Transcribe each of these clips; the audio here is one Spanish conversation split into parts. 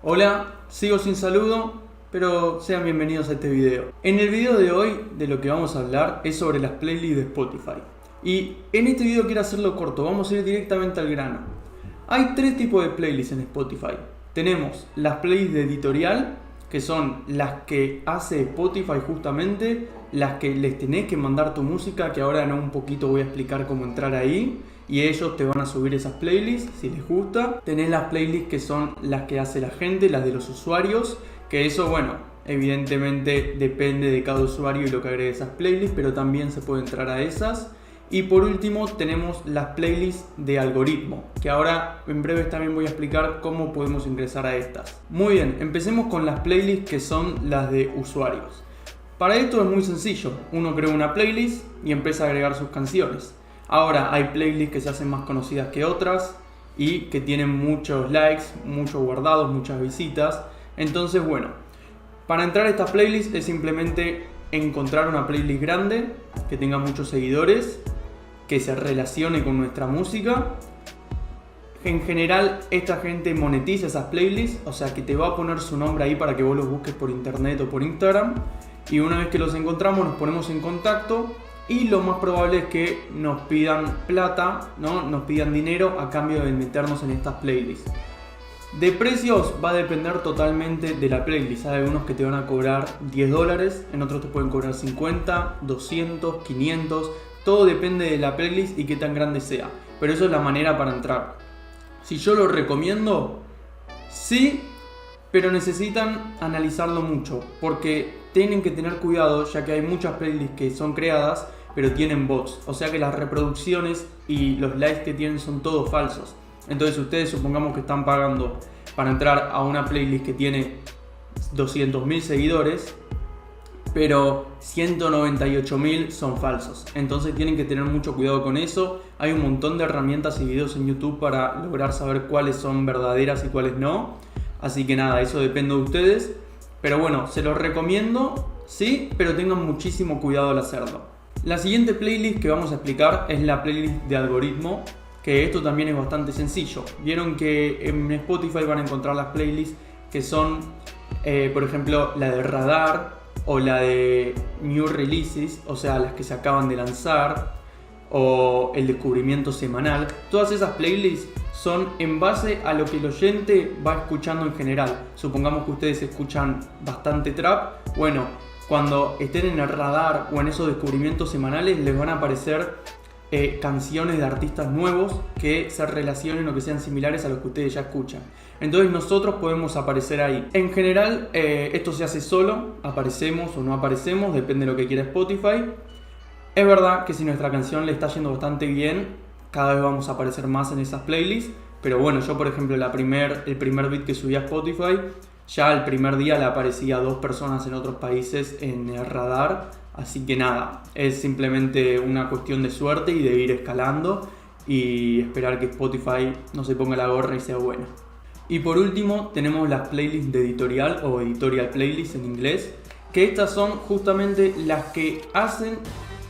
Hola, sigo sin saludo, pero sean bienvenidos a este video. En el video de hoy de lo que vamos a hablar es sobre las playlists de Spotify. Y en este video quiero hacerlo corto, vamos a ir directamente al grano. Hay tres tipos de playlists en Spotify. Tenemos las playlists de editorial, que son las que hace Spotify justamente, las que les tenés que mandar tu música, que ahora en un poquito voy a explicar cómo entrar ahí. Y ellos te van a subir esas playlists si les gusta. Tenés las playlists que son las que hace la gente, las de los usuarios, que eso, bueno, evidentemente depende de cada usuario y lo que agregue esas playlists, pero también se puede entrar a esas. Y por último tenemos las playlists de algoritmo, que ahora en breve también voy a explicar cómo podemos ingresar a estas. Muy bien, empecemos con las playlists que son las de usuarios. Para esto es muy sencillo, uno crea una playlist y empieza a agregar sus canciones. Ahora hay playlists que se hacen más conocidas que otras y que tienen muchos likes, muchos guardados, muchas visitas. Entonces, bueno, para entrar a estas playlists es simplemente encontrar una playlist grande, que tenga muchos seguidores, que se relacione con nuestra música. En general, esta gente monetiza esas playlists, o sea que te va a poner su nombre ahí para que vos los busques por internet o por Instagram. Y una vez que los encontramos, nos ponemos en contacto. Y lo más probable es que nos pidan plata, ¿no? Nos pidan dinero a cambio de meternos en estas playlists. De precios va a depender totalmente de la playlist. Hay algunos que te van a cobrar $10, en otros te pueden cobrar 50, 200, 500. Todo depende de la playlist y qué tan grande sea. Pero eso es la manera para entrar. Si yo lo recomiendo, sí, pero necesitan analizarlo mucho, porque tienen que tener cuidado, ya que hay muchas playlists que son creadas pero tienen bots, o sea que las reproducciones y los likes que tienen son todos falsos. Entonces ustedes supongamos que están pagando para entrar a una playlist que tiene 200.000 seguidores, pero 198.000 son falsos. Entonces tienen que tener mucho cuidado con eso. Hay un montón de herramientas y videos en YouTube para lograr saber cuáles son verdaderas y cuáles no. Así que nada, eso depende de ustedes. Pero bueno, se los recomiendo, sí, pero tengan muchísimo cuidado al hacerlo. La siguiente playlist que vamos a explicar es la playlist de algoritmo, que esto también es bastante sencillo. Vieron que en Spotify van a encontrar las playlists que son, por ejemplo, la de radar o la de new releases, o sea, las que se acaban de lanzar, o el descubrimiento semanal. Todas esas playlists son en base a lo que el oyente va escuchando en general. Supongamos que ustedes escuchan bastante trap. Bueno, cuando estén en el radar o en esos descubrimientos semanales les van a aparecer canciones de artistas nuevos que se relacionen o que sean similares a los que ustedes ya escuchan. Entonces nosotros podemos aparecer ahí. En general esto se hace solo, aparecemos o no aparecemos, depende de lo que quiera Spotify. Es verdad que si nuestra canción le está yendo bastante bien, cada vez vamos a aparecer más en esas playlists. Pero bueno, yo por ejemplo el primer beat que subí a Spotify, ya el primer día le aparecía a 2 personas en otros países en el radar. Así que nada, es simplemente una cuestión de suerte y de ir escalando y esperar que Spotify no se ponga la gorra y sea buena. Y por último tenemos las playlists de editorial o editorial playlists en inglés, que estas son justamente las que hacen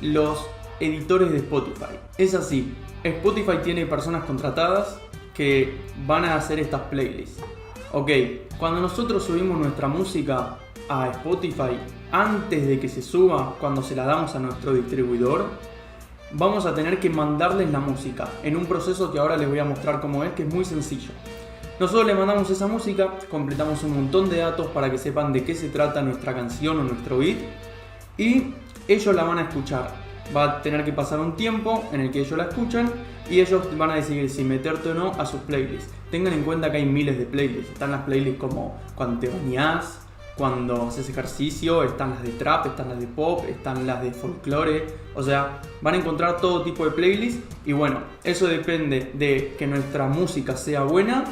los editores de Spotify. Es así, Spotify tiene personas contratadas que van a hacer estas playlists. Ok, cuando nosotros subimos nuestra música a Spotify, antes de que se suba, cuando se la damos a nuestro distribuidor, vamos a tener que mandarles la música en un proceso que ahora les voy a mostrar cómo es, que es muy sencillo. Nosotros le mandamos esa música, completamos un montón de datos para que sepan de qué se trata nuestra canción o nuestro beat y ellos la van a escuchar. Va a tener que pasar un tiempo en el que ellos la escuchan y ellos van a decidir si meterte o no a sus playlists. Tengan en cuenta que hay miles de playlists. Están las playlists como cuando te bañás, cuando haces ejercicio, están las de trap, están las de pop, están las de folclore. O sea, van a encontrar todo tipo de playlists y bueno, eso depende de que nuestra música sea buena,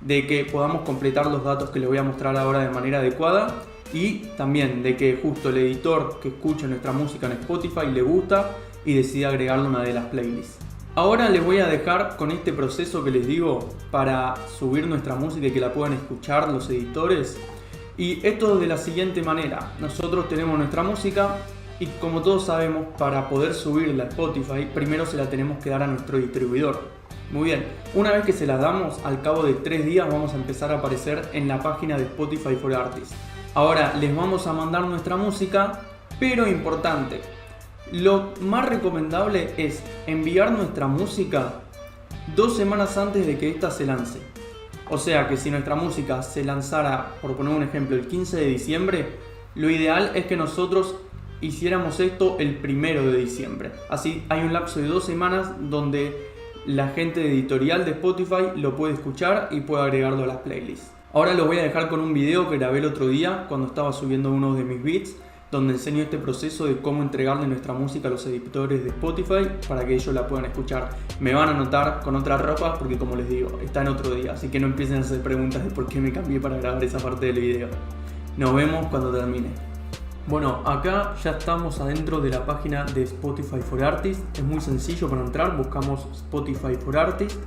de que podamos completar los datos que les voy a mostrar ahora de manera adecuada y también de que justo el editor que escuche nuestra música en Spotify le gusta y decida agregarle una de las playlists. Ahora les voy a dejar con este proceso que les digo para subir nuestra música y que la puedan escuchar los editores. Y esto de la siguiente manera: nosotros tenemos nuestra música y como todos sabemos, para poder subirla a Spotify primero se la tenemos que dar a nuestro distribuidor. Muy bien, una vez que se las damos, al cabo de 3 días vamos a empezar a aparecer en la página de Spotify for Artists. Ahora les vamos a mandar nuestra música, pero importante, lo más recomendable es enviar nuestra música 2 semanas antes de que ésta se lance. O sea que si nuestra música se lanzara, por poner un ejemplo, el 15 de diciembre, lo ideal es que nosotros hiciéramos esto el 1 de diciembre. Así hay un lapso de 2 semanas donde la gente de editorial de Spotify lo puede escuchar y puede agregarlo a las playlists. Ahora los voy a dejar con un video que grabé el otro día cuando estaba subiendo uno de mis beats, donde enseño este proceso de cómo entregarle nuestra música a los editores de Spotify para que ellos la puedan escuchar. Me van a notar con otra ropa porque, como les digo, está en otro día, así que no empiecen a hacer preguntas de por qué me cambié para grabar esa parte del video. Nos vemos cuando termine. Bueno, acá ya estamos adentro de la página de Spotify for Artists. Es muy sencillo para entrar, buscamos Spotify for Artists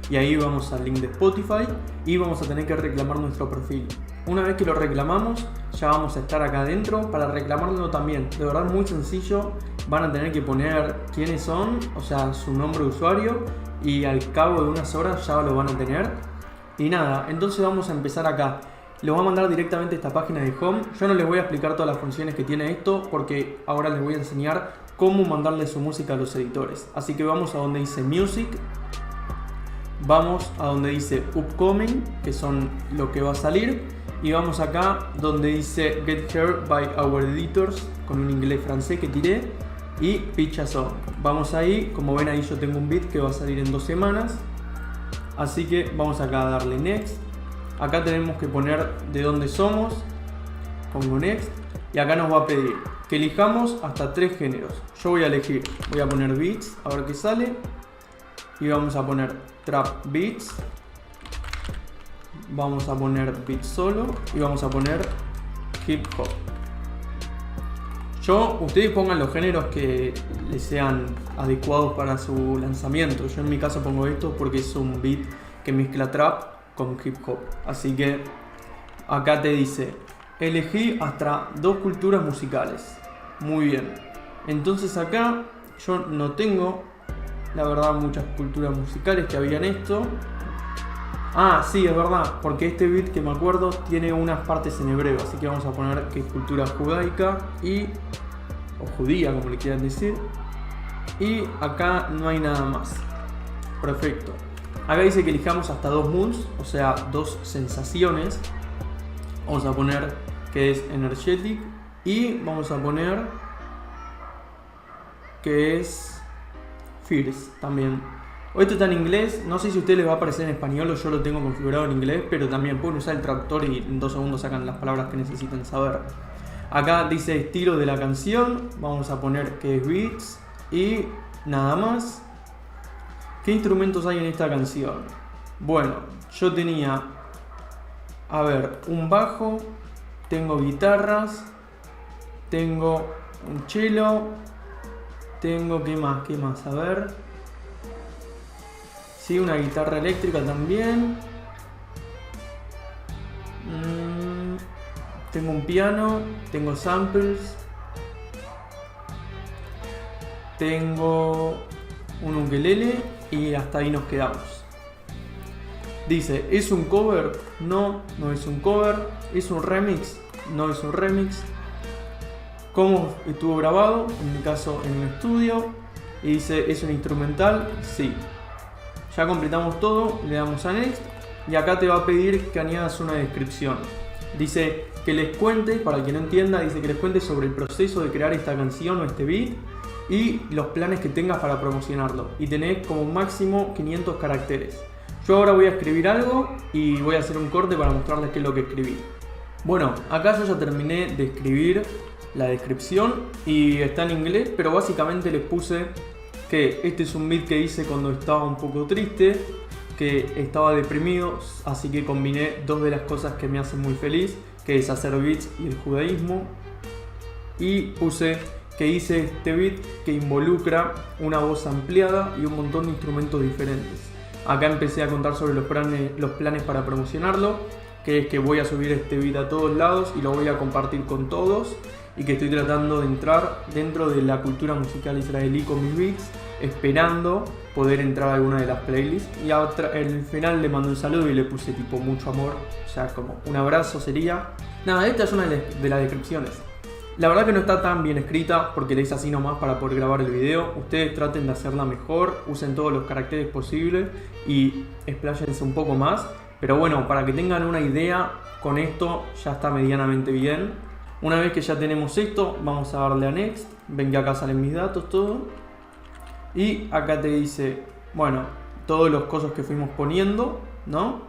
y ahí vamos al link de Spotify y vamos a tener que reclamar nuestro perfil. Una vez que lo reclamamos, ya vamos a estar acá adentro para reclamarlo también. De verdad muy sencillo, van a tener que poner quiénes son, o sea, su nombre de usuario, y al cabo de unas horas ya lo van a tener. Y nada, entonces vamos a empezar acá. Lo voy a mandar directamente a esta página de Home. Yo no les voy a explicar todas las funciones que tiene esto porque ahora les voy a enseñar cómo mandarle su música a los editores. Así que vamos a donde dice Music, vamos a donde dice Upcoming, que son lo que va a salir, y vamos acá donde dice Get Heard by Our Editors, con un inglés francés que tiré, y Pitch a Song. Vamos ahí, como ven ahí yo tengo un beat que va a salir en 2 semanas, así que vamos acá a darle Next. Acá tenemos que poner de dónde somos, pongo Next, y acá nos va a pedir que elijamos hasta 3 géneros. Yo voy a elegir, voy a poner Beats, a ver qué sale, y vamos a poner Trap Beats, vamos a poner Beats solo, y vamos a poner Hip Hop. Ustedes pongan los géneros que les sean adecuados para su lanzamiento. Yo en mi caso pongo esto porque es un beat que mezcla trap con hip hop. Así que acá te dice elegí hasta 2 culturas musicales. Muy bien. Entonces acá yo no tengo, la verdad, muchas culturas musicales que había en esto. Ah, sí, es verdad, porque este beat que me acuerdo tiene unas partes en hebreo, así que vamos a poner que es cultura judaica o judía, como le quieran decir. Y acá no hay nada más. Perfecto. Acá dice que elijamos hasta 2 moods, o sea, 2 sensaciones. Vamos a poner que es energetic y vamos a poner que es fierce también. Esto está en inglés, no sé si a ustedes les va a aparecer en español o yo lo tengo configurado en inglés, pero también pueden usar el traductor y en 2 segundos sacan las palabras que necesitan saber. Acá dice estilo de la canción, vamos a poner que es beats y nada más. ¿Qué instrumentos hay en esta canción? Bueno, yo tenía, a ver, un bajo, tengo guitarras, tengo un cello, tengo, ¿qué más? A ver, sí, una guitarra eléctrica también, tengo un piano, tengo samples, tengo un ukelele y hasta ahí nos quedamos. Dice, ¿es un cover? No, no es un cover. ¿Es un remix? No es un remix. ¿Cómo estuvo grabado? En mi caso en un estudio. Y dice, ¿es un instrumental? Sí. Ya completamos todo, le damos a Next y acá te va a pedir que añadas una descripción. Dice que les cuente, para quien no entienda, dice que les cuente sobre el proceso de crear esta canción o este beat y los planes que tengas para promocionarlo. Y tenés como máximo 500 caracteres. Yo ahora voy a escribir algo y voy a hacer un corte para mostrarles qué es lo que escribí. Bueno, acá yo ya terminé de escribir la descripción y está en inglés, pero básicamente les puse que este es un beat que hice cuando estaba un poco triste, que estaba deprimido, así que combiné 2 de las cosas que me hacen muy feliz, que es hacer beats y el judaísmo. Y puse que hice este beat que involucra una voz ampliada y un montón de instrumentos diferentes. Acá empecé a contar sobre los planes para promocionarlo, que es que voy a subir este beat a todos lados y lo voy a compartir con todos, y que estoy tratando de entrar dentro de la cultura musical israelí con mis beats, esperando poder entrar a alguna de las playlists. Y al final le mandé un saludo y le puse tipo mucho amor, o sea, como un abrazo sería. Nada, esta es una de las descripciones. La verdad que no está tan bien escrita porque le hice así nomás para poder grabar el video. Ustedes traten de hacerla mejor, usen todos los caracteres posibles y expláyense un poco más. Pero bueno, para que tengan una idea, con esto ya está medianamente bien. Una vez que ya tenemos esto, vamos a darle a Next. Ven que acá salen mis datos, todo. Y acá te dice, bueno, todos los cosas que fuimos poniendo, ¿no?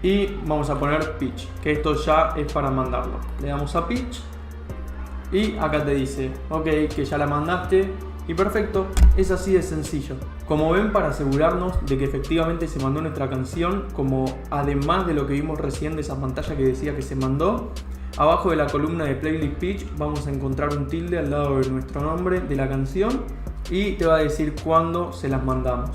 Y vamos a poner Pitch, que esto ya es para mandarlo. Le damos a Pitch. Y acá te dice, ok, que ya la mandaste. Y perfecto, es así de sencillo. Como ven, para asegurarnos de que efectivamente se mandó nuestra canción, como además de lo que vimos recién de esa pantalla que decía que se mandó, abajo de la columna de Playlist Pitch vamos a encontrar un tilde al lado de nuestro nombre de la canción y te va a decir cuándo se las mandamos.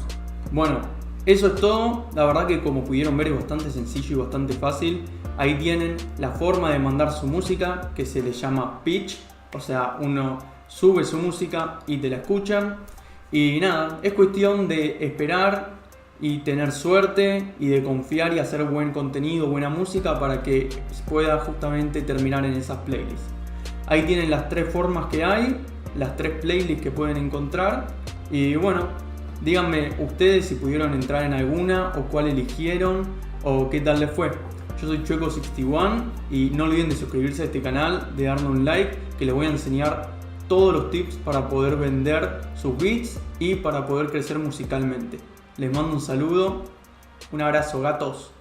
Bueno, eso es todo. La verdad que como pudieron ver es bastante sencillo y bastante fácil. Ahí tienen la forma de mandar su música, que se le llama pitch. O sea, uno sube su música y te la escuchan. Y nada, es cuestión de esperar y tener suerte y de confiar y hacer buen contenido, buena música para que pueda justamente terminar en esas playlists. Ahí tienen las 3 formas que hay, las 3 playlists que pueden encontrar. Y bueno, díganme ustedes si pudieron entrar en alguna o cuál eligieron o qué tal les fue. Yo soy Chueco61 y no olviden de suscribirse a este canal, de darme un like, que les voy a enseñar todos los tips para poder vender sus beats y para poder crecer musicalmente. Les mando un saludo, un abrazo gatos.